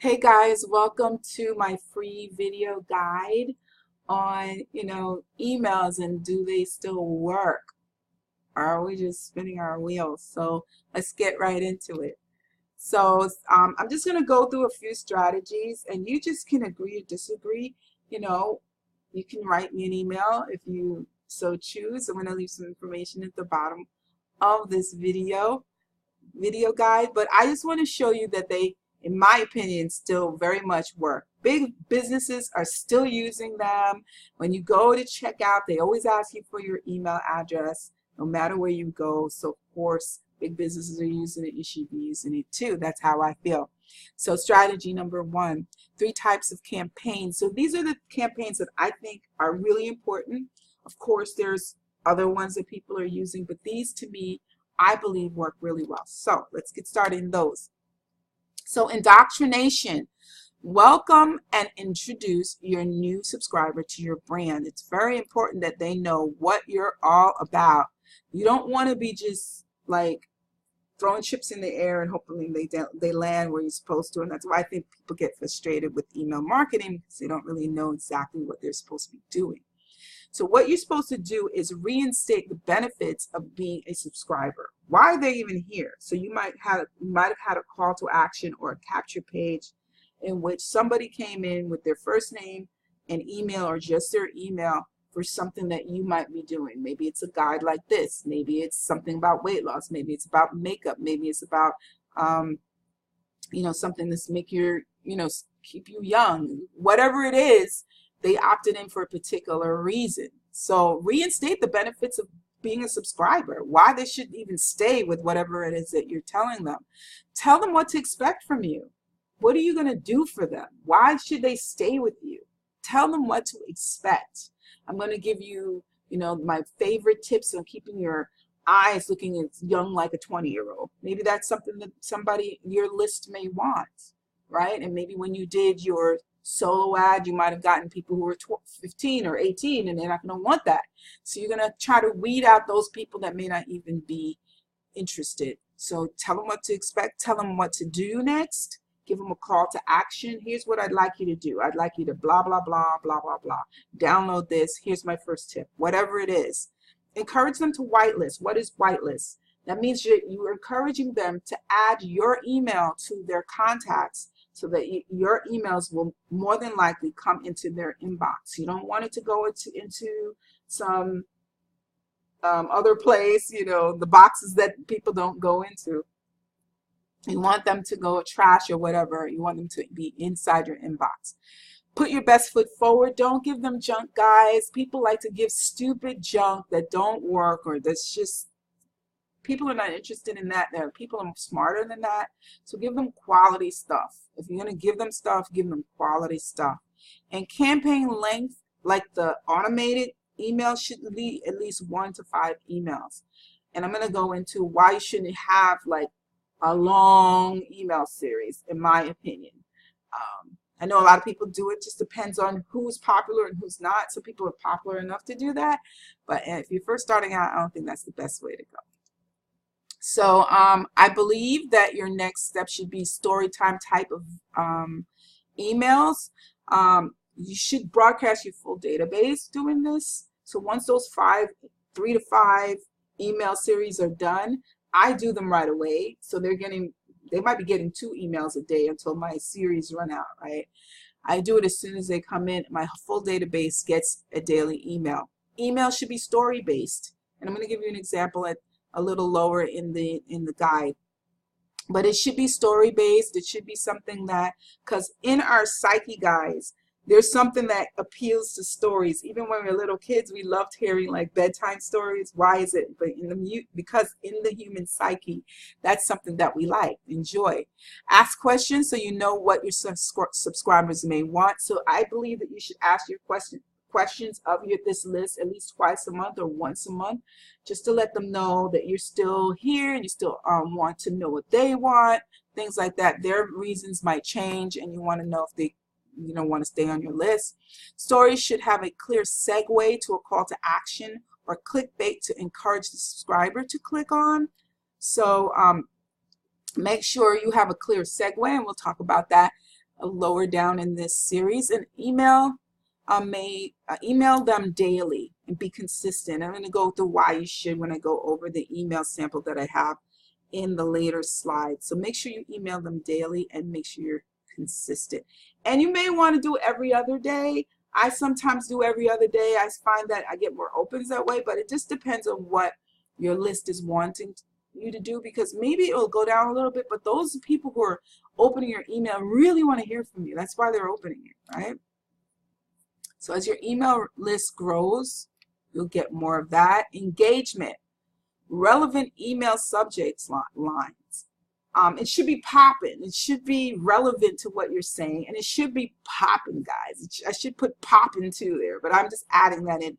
Hey guys, welcome to my free video guide on, emails and do they still work? Or are we just spinning our wheels? So let's get right into it. So I'm just going to go through a few strategies and you just can agree or disagree. You can write me an email if you so choose. I'm going to leave some information at the bottom of this video guide, but I just want to show you that they, in my opinion, still very much work. Big businesses are still using them. When you go to check out, they always ask you for your email address no matter where you go. So of course, big businesses are using it. You should be using it too. That's how I feel. So strategy number one, 3 types of campaigns. So these are the campaigns that I think are really important. Of course, there's other ones that people are using, but these to me, I believe work really well. So let's get started in those. So indoctrination. Welcome and introduce your new subscriber to your brand. It's very important that they know what you're all about. You don't want to be just like throwing chips in the air and hoping they land where you're supposed to. And that's why I think people get frustrated with email marketing, because they don't really know exactly what they're supposed to be doing. So what you're supposed to do is reinstate the benefits of being a subscriber. Why are they even here? So you might have had a call to action or a capture page in which somebody came in with their first name and email, or just their email, for something that you might be doing. Maybe it's a guide like this. Maybe it's something about weight loss. Maybe it's about makeup. Maybe it's about something that's make your, keep you young. Whatever it is, they opted in for a particular reason. So reinstate the benefits of being a subscriber. Why they should even stay with whatever it is that you're telling them. Tell them what to expect from you. What are you going to do for them? Why should they stay with you? Tell them what to expect. I'm going to give you, my favorite tips on keeping your eyes looking as young like a 20-year-old. Maybe that's something that somebody, your list may want, right? And maybe when you did your solo ad, you might have gotten people who were 15 or 18, and they're not going to want that. So you're going to try to weed out those people that may not even be interested. So tell them what to expect. Tell them what to do next. Give them a call to action. Here's what I'd like you to do. I'd like you to blah, blah, blah, blah, blah, blah. Download this. Here's my first tip. Whatever it is. Encourage them to whitelist. What is whitelist? That means you're encouraging them to add your email to their contacts, so that your emails will more than likely come into their inbox. You don't want it to go into some other place, the boxes that people don't go into. You want them to go trash or whatever. You want them to be inside your inbox. Put your best foot forward. Don't give them junk, guys. People like to give stupid junk that don't work, or that's just, people are not interested in that. There are people smarter than that. So give them quality stuff. If you're going to give them stuff, give them quality stuff. And campaign length, like the automated email, should be at least 1 to 5 emails. And I'm going to go into why you shouldn't have like a long email series, in my opinion. I know a lot of people do it. Just depends on who's popular and who's not. Some people are popular enough to do that. But if you're first starting out, I don't think that's the best way to go. So I believe that your next step should be story time type of emails. You should broadcast your full database doing this. So once those 3 to 5 email series are done, I do them right away. So they might be getting 2 emails a day until my series run out, right? I do it as soon as they come in. My full database gets a daily email. Email should be story based. And I'm going to give you an example at a little lower in the guide, but it should be story based. It should be something that, because in our psyche, guys, there's something that appeals to stories. Even when we were little kids, we loved hearing like bedtime stories. Why is it? But because in the human psyche, that's something that we like, enjoy. Ask questions so you know what your subscribers may want. So I believe that you should ask your questions of this list at least twice a month or once a month, just to let them know that you're still here and you still want to know what they want, things like that. Their reasons might change, and you want to know if they want to stay on your list. Stories should have a clear segue to a call to action or clickbait to encourage the subscriber to click on. So make sure you have a clear segue, and we'll talk about that lower down in this series. And email email them daily and be consistent. I'm going to go through why you should when I go over the email sample that I have in the later slides. So make sure you email them daily and make sure you're consistent. And you may want to do it every other day. I sometimes do every other day. I find that I get more opens that way, but it just depends on what your list is wanting you to do, because maybe it'll go down a little bit, but those people who are opening your email really want to hear from you. That's why they're opening it, right? So as your email list grows, you'll get more of that. Engagement, relevant email subjects lines. It should be popping. It should be relevant to what you're saying, and it should be popping, guys. I should put popping too there, but I'm just adding that in.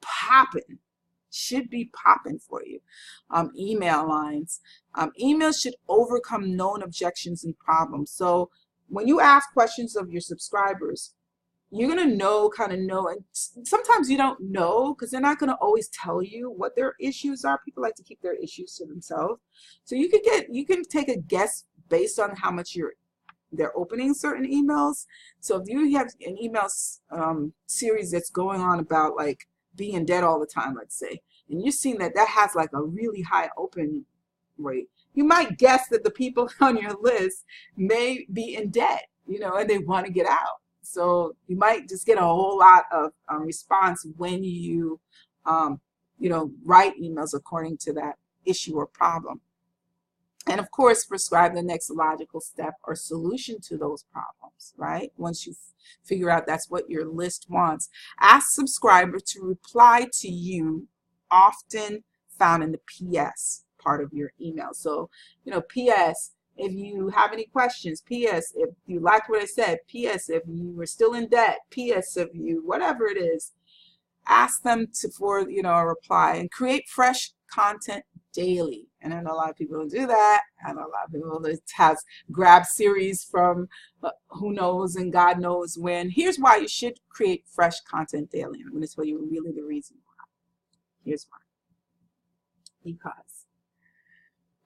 Popping should be popping for you. Email lines. Emails should overcome known objections and problems. So when you ask questions of your subscribers, you're going to kind of know, and sometimes you don't know because they're not going to always tell you what their issues are. People like to keep their issues to themselves. So you can take a guess based on how much they're opening certain emails. So if you have an email series that's going on about like being dead all the time, let's say, and you're seeing that has like a really high open rate, you might guess that the people on your list may be in debt, and they want to get out. So you might just get a whole lot of response when you, write emails according to that issue or problem. And of course, prescribe the next logical step or solution to those problems, right? Once you figure out that's what your list wants, ask subscribers to reply to you, often found in the PS part of your email. So, PS, if you have any questions, PS, if you liked what I said, PS, if you were still in debt, PS, if you, whatever it is, ask them for a reply, and create fresh content daily. And I know a lot of people don't do that. I know a lot of people that grab series from who knows and God knows when. Here's why you should create fresh content daily. I'm going to tell you really the reason why. Here's why. Because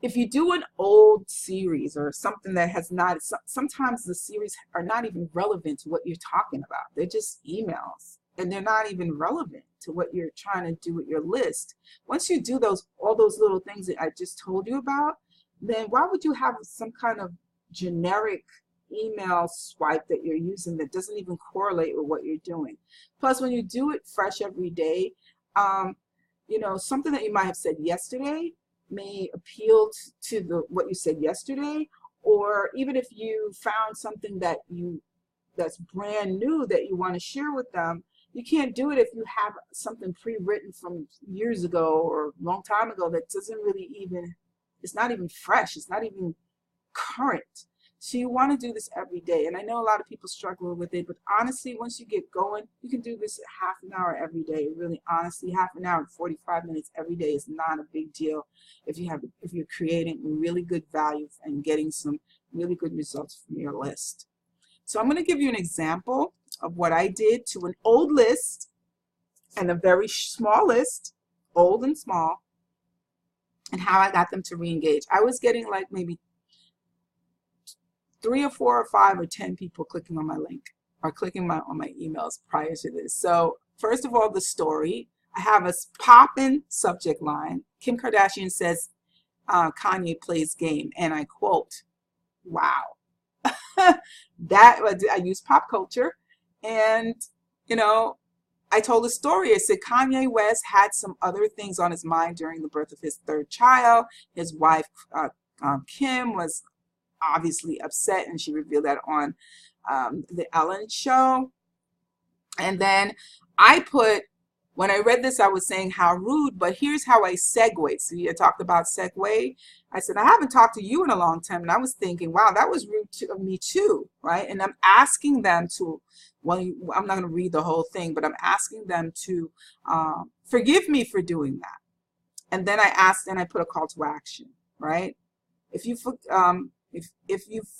if you do an old series or something that has not, sometimes the series are not even relevant to what you're talking about. They're just emails, and they're not even relevant to what you're trying to do with your list. Once you do all those little things that I just told you about, then why would you have some kind of generic email swipe that you're using that doesn't even correlate with what you're doing? Plus, when you do it fresh every day, something that you might have said yesterday may appeal to what you said yesterday, or even if you found something that's brand new that you want to share with them, you can't do it if you have something pre-written from years ago or a long time ago that doesn't really it's not even fresh, it's not even current. So you want to do this every day. And I know a lot of people struggle with it, but honestly, once you get going, you can do this half an hour every day. Really, honestly, half an hour and 45 minutes every day is not a big deal if you're creating really good value and getting some really good results from your list. So I'm going to give you an example of what I did to an old list and a very small list, old and small, and how I got them to re-engage. I was getting like maybe 3 or 4 or 5 or 10 people clicking on my link or clicking on my emails prior to this. So first of all, the story. I have a poppin' subject line. Kim Kardashian says Kanye plays game, and I quote, wow. I use pop culture, and I told a story. I said Kanye West had some other things on his mind during the birth of his 3rd child. His wife Kim was obviously upset, and she revealed that on the Ellen show. And then when I read this, I was saying how rude, but here's how I segued. So you talked about segue. I said, I haven't talked to you in a long time. And I was thinking, wow, that was rude of me too, right? And I'm asking them to, well, I'm not going to read the whole thing, but I'm asking them to forgive me for doing that. And then I put a call to action, right? If you've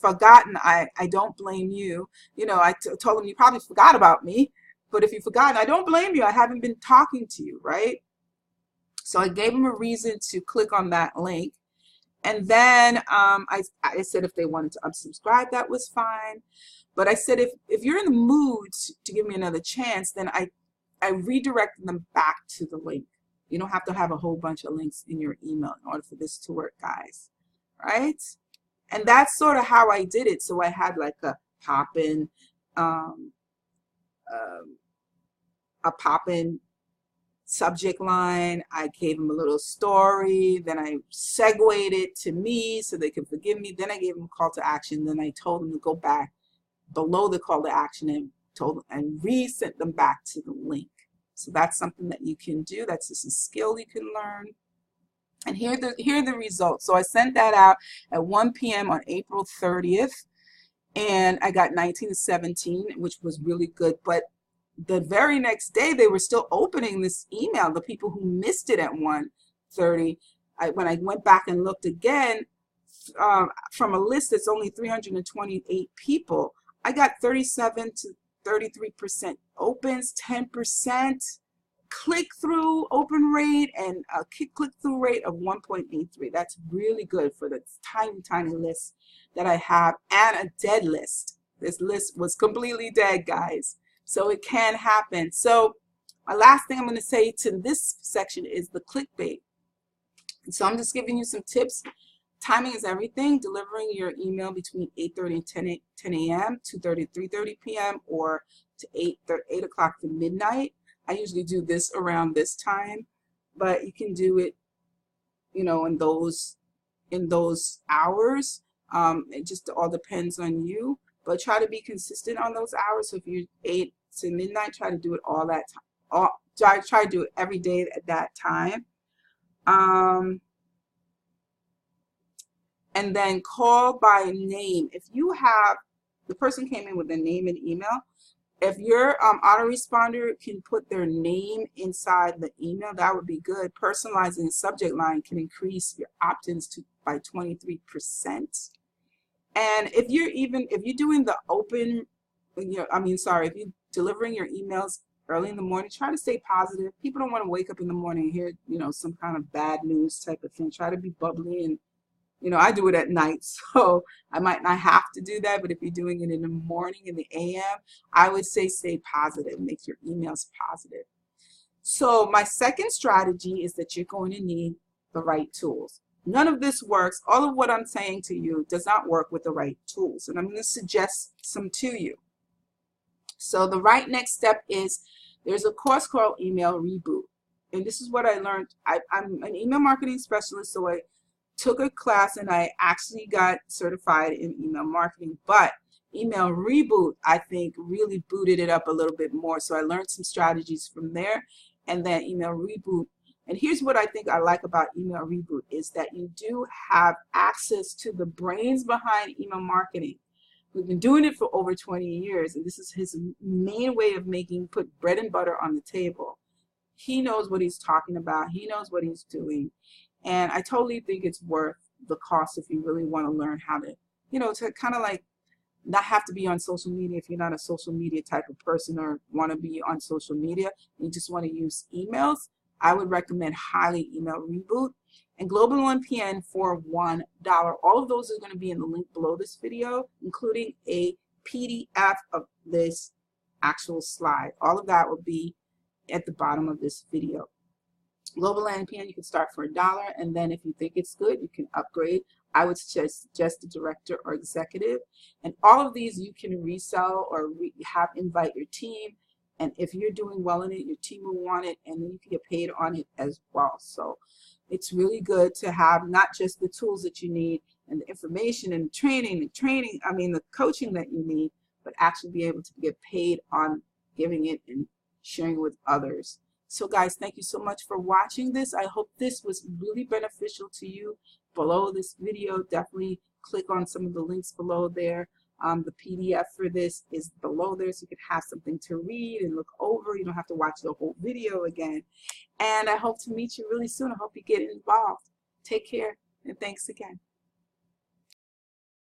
forgotten, I don't blame you. I told them you probably forgot about me. But if you've forgotten, I don't blame you. I haven't been talking to you, right? So I gave them a reason to click on that link. And then I said if they wanted to unsubscribe, that was fine. But I said if you're in the mood to give me another chance, then I redirected them back to the link. You don't have to have a whole bunch of links in your email in order for this to work, guys. Right? And that's sort of how I did it. So I had like a pop-in subject line. I gave them a little story. Then I segued it to me so they could forgive me. Then I gave them a call to action. Then I told them to go back below the call to action and resent them back to the link. So that's something that you can do. That's just a skill you can learn. And here are the results. So I sent that out at 1 p.m. on April 30th, and I got 19 to 17, which was really good. But the very next day, they were still opening this email, the people who missed it at 1:30. When I went back and looked again, from a list that's only 328 people, I got 37 to 33% opens, 10% click-through open rate, and a click-through rate of 1.83. That's really good for the tiny list that I have, and a dead list. This list was completely dead, guys. So it can happen. So my last thing I'm going to say to this section is the clickbait. So I'm just giving you some tips. Timing is everything. Delivering your email between 8:30 and 10 a.m., 2:30 to 3:30 p.m., or to 8 o'clock to midnight. I usually do this around this time, but you can do it, you know, in those hours. It just all depends on you, but try to be consistent on those hours. So if you're 8 to midnight, try to do it all that time. Try to do it every day at that time. And then call by name. If you have, the person came in with a name and email, if your autoresponder can put their name inside the email, that would be good. Personalizing the subject line can increase your opt-ins by 23%. And if you're doing the open, if you're delivering your emails early in the morning, try to stay positive. People don't want to wake up in the morning and hear, you know, some kind of bad news type of thing. Try to be bubbly, and you know, I do it at night, so I might not have to do that, but if you're doing it in the morning, in the AM, I would say stay positive, make your emails positive. So my second strategy is that you're going to need the right tools. None of this works. All of what I'm saying to you does not work with the right tools, and I'm going to suggest some to you. So the right next step is there's a course called Email Reboot, and this is what I learned. I'm an email marketing specialist, so I took a class and I actually got certified in email marketing, but Email Reboot, I think, really booted it up a little bit more. So I learned some strategies from there, and then Email Reboot. And here's what I think I like about Email Reboot is that you do have access to the brains behind email marketing. We've been doing it for over 20 years, and this is his main way of put bread and butter on the table. He knows what he's talking about. He knows what he's doing. And I totally think it's worth the cost if you really want to learn how to, you know, to kind of like not have to be on social media if you're not a social media type of person or want to be on social media. You just want to use emails. I would recommend highly Email Reboot and Global NPN for $1. All of those are going to be in the link below this video, including a PDF of this actual slide. All of that will be at the bottom of this video. Global NPN, you can start for $1, and then if you think it's good, you can upgrade. I would suggest the director or executive. And all of these you can resell or invite your team. And if you're doing well in it, your team will want it, and then you can get paid on it as well. So it's really good to have not just the tools that you need and the information and the coaching that you need, but actually be able to get paid on giving it and sharing it with others. So guys, thank you so much for watching this. I hope this was really beneficial to you. Below this video, definitely click on some of the links below there. The PDF for this is below there, so you can have something to read and look over. You don't have to watch the whole video again. And I hope to meet you really soon. I hope you get involved. Take care, and thanks again.